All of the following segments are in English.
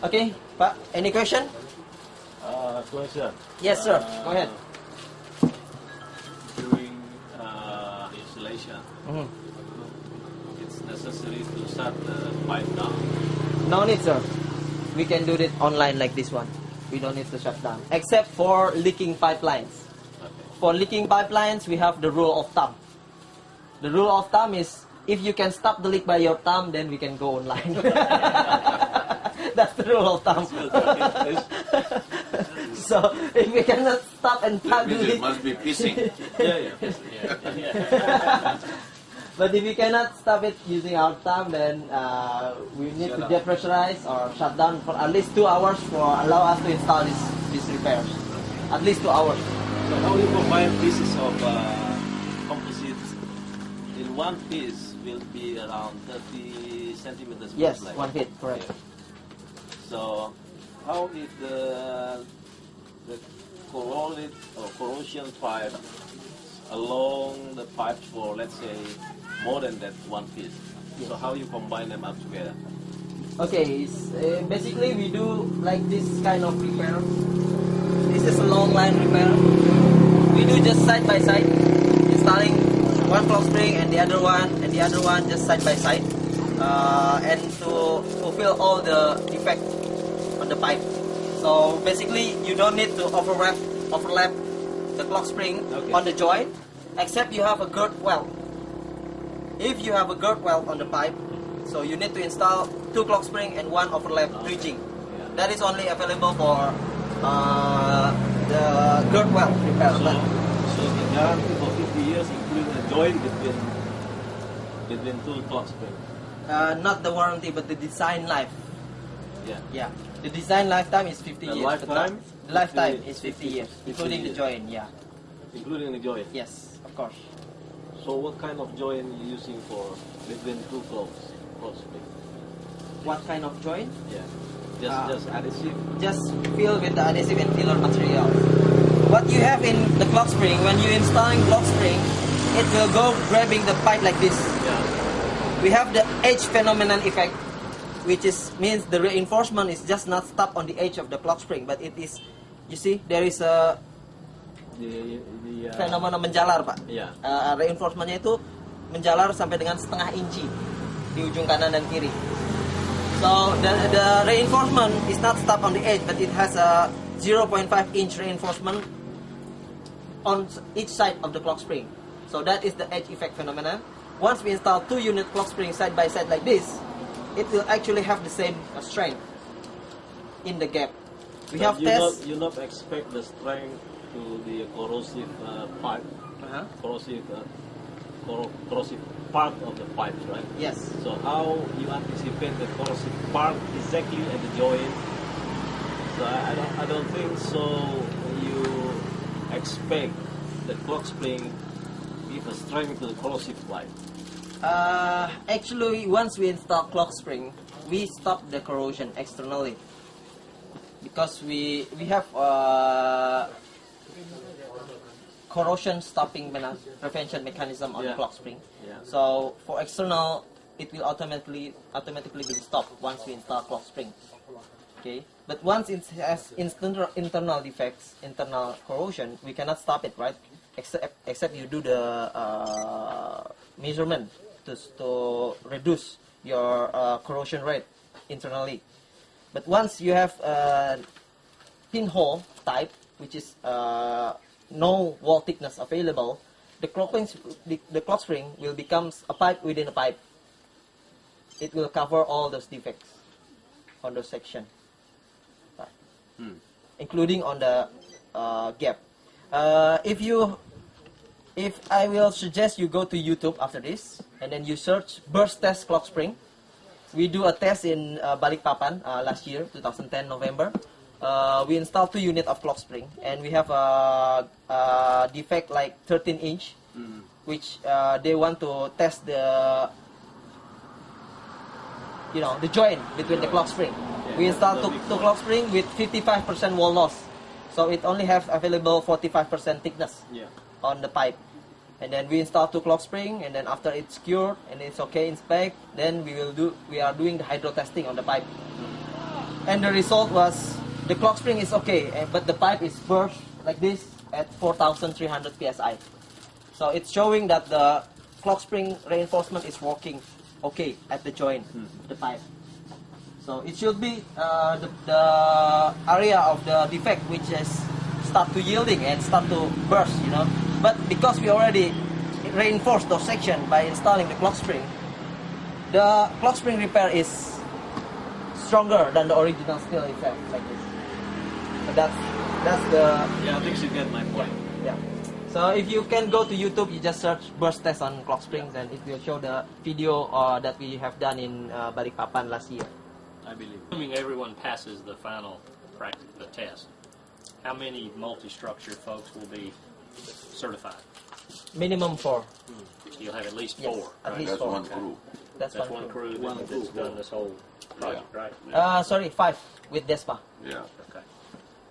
Okay, Pak, any question? Question. Yes, sir. Go ahead. During installation, Mhm. it's necessary to shut the pipe down. No need, sir. We can do it online like this one. We don't need to shut down, except for leaking pipelines. Okay. For leaking pipelines, we have the rule of thumb. The rule of thumb is if you can stop the leak by your thumb, then we can go online. That's the rule of thumb. So if we cannot stop and plug the It leak, must be pissing. Yeah. but if we cannot stop it using our thumb, then we need to depressurize or shut down for at least 2 hours for allow us to install these repairs. At least 2 hours. So how you combine pieces of composites in one piece will be around 30 centimeters. Yes, like 1 feet, correct. Yeah. So how is the corroded or corrosion pipe along the pipes for, let's say, more than that 1 piece? Yes. So how you combine them up together? Okay, basically we do like this kind of repair. This is a long line repair. We do just side by side, installing one clock spring and the other one just side by side, and to fulfill all the defect on the pipe. So basically, you don't need to overlap the clock spring on the joint, except you have a girth weld. If you have a girth weld on the pipe, so you need to install 2 clock spring and 1 overlap bridging. That is only available for the girth weld repair. So the guarantee for 50 years including the joint between 2 clock springs. Not the warranty, but the design life. Yeah. Yeah, the design lifetime is 50 The years. lifetime? The lifetime is 50 years, 50 including the years. joint. Yeah. Including the joint. Yes, of course. So what kind of joint you using for between 2 clock springs? What kind of joint? Yeah. Ah. Just adhesive. Just fill with the adhesive and filler material. What you have in the clock spring, when you installing clock spring, it will go grabbing the pipe like this. Yeah. We have the edge phenomenon effect, which means the reinforcement is just not stop on the edge of the clock spring, but it is, you see, there is a fenomena menjalar, Pak. Yeah. Reinforcementnya itu menjalar sampai dengan setengah inci di ujung kanan dan kiri. So the reinforcement is not stop on the edge, but it has a 0.5 inch reinforcement on each side of the clock spring. So that is the edge effect phenomenon. Once we install 2 unit clock springs side by side like this, it will actually have the same strength in the gap. We have tests. You not expect the strength to the corrosive pipe, corrosive part of the pipes, right? Yes. So how you anticipate the corrosive part exactly at the joint? So I don't think so. You expect the clock spring give a strength to the corrosive pipe. Actually, once we install clock spring, we stop the corrosion externally because we have corrosion stopping prevention mechanism on the clock spring. Yeah. So for external, it will automatically be stopped once we install clock spring. Okay, but once it has internal defects, internal corrosion, we cannot stop it, right? Except you do the measurement to reduce your corrosion rate internally. But once you have pinhole type, which is no wall thickness available, the clock spring will become a pipe within a pipe. It will cover all those defects on those sections, including on the gap. If I will suggest you go to YouTube after this, and then you search burst test clock spring. We do a test in Balikpapan last year, 2010 November. We installed 2 units of clock spring, and we have a defect like 13 inch, which they want to test the joint between the clock spring. We installed two clock spring with 55% wall loss, so it only have available 45% thickness on the pipe. And then we install 2 clock spring, and then after it's cured and it's okay in spec, then we are doing the hydro testing on the pipe. And the result was the clock spring is okay, but the pipe is burst like this at 4,300 psi. So it's showing that the clock spring reinforcement is working okay at the joint, the pipe. So it should be the area of the defect which is start to yielding and start to burst, you know. But because we already reinforced those sections by installing the clock spring, the clock spring repair is stronger than the original steel effect like this. So that's the Yeah, I think you get my point. yeah. So if you can go to YouTube, you just search burst test on clock springs, and it will show the video that we have done in Balikpapan last year. I believe. Assuming everyone passes the final the test, how many multi-structure folks will be certified? Minimum 4. You'll have at least Yes, 4. at right? least That's 4. one crew. That's That's one one crew. crew that's done this whole project, right? Sorry, 5 with Despa. Yeah, Okay.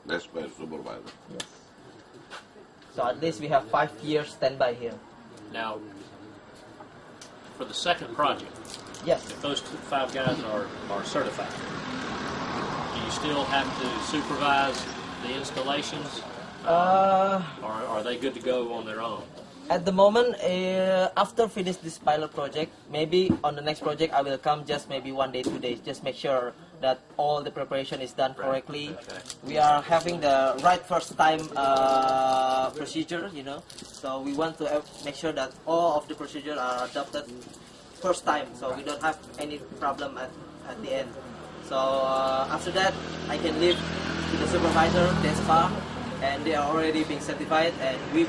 that's by supervisor. Yes. So at least we have 5 years standby here. Now, for the second project, Yes. if those 5 guys are certified, do you still have to supervise the installations, or are they good to go on their own? At the moment, after finish this pilot project, maybe on the next project I will come just maybe 1 day, 2 days, just make sure that all the preparation is done correctly. Okay. We are having the right first time procedure, you know. So we want to make sure that all of the procedures are adopted first time, so we don't have any problem at the end. So after that, I can leave to the supervisor, DESPA, and they are already being certified, and we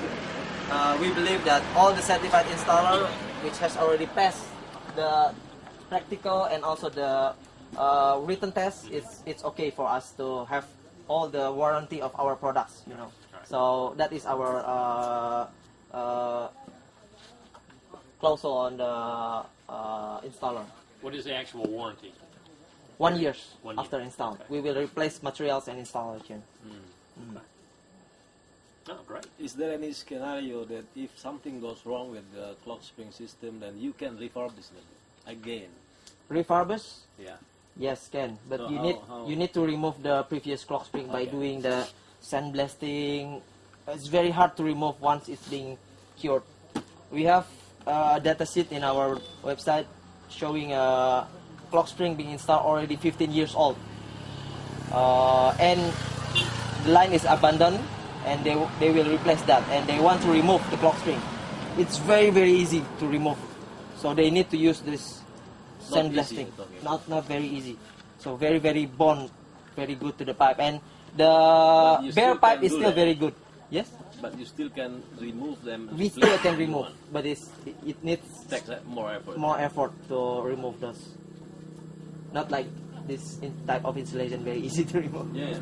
believe that all the certified installer which has already passed the practical and also the written test, it's okay for us to have all the warranty of our products, you know. So that is our clause on the installer. What is the actual warranty? 1 year 1 year. after install. Okay. We will replace materials and installation. Oh, great. Is there any scenario that if something goes wrong with the clock spring system, then you can refurbish them again? Refurbish? Yeah. Yes, can. But So you how- need to remove the previous clock spring by Okay. doing the sandblasting. It's very hard to remove once it's being cured. We have a data sheet in our website showing a clock spring being installed already 15 years old, and the line is abandoned, and they will replace that, and they want to remove the clock spring. It's very easy to remove, so they need to use this Not sandblasting. easy, okay. Not very easy. So very bond, very good to the pipe, and the But you bare still pipe can is do still that. very good. Yes, But you still can remove them. we replace still can the new remove, one. but it needs Takes more effort. more effort to remove those. Not like this type of insulation, very easy to remove. Yeah.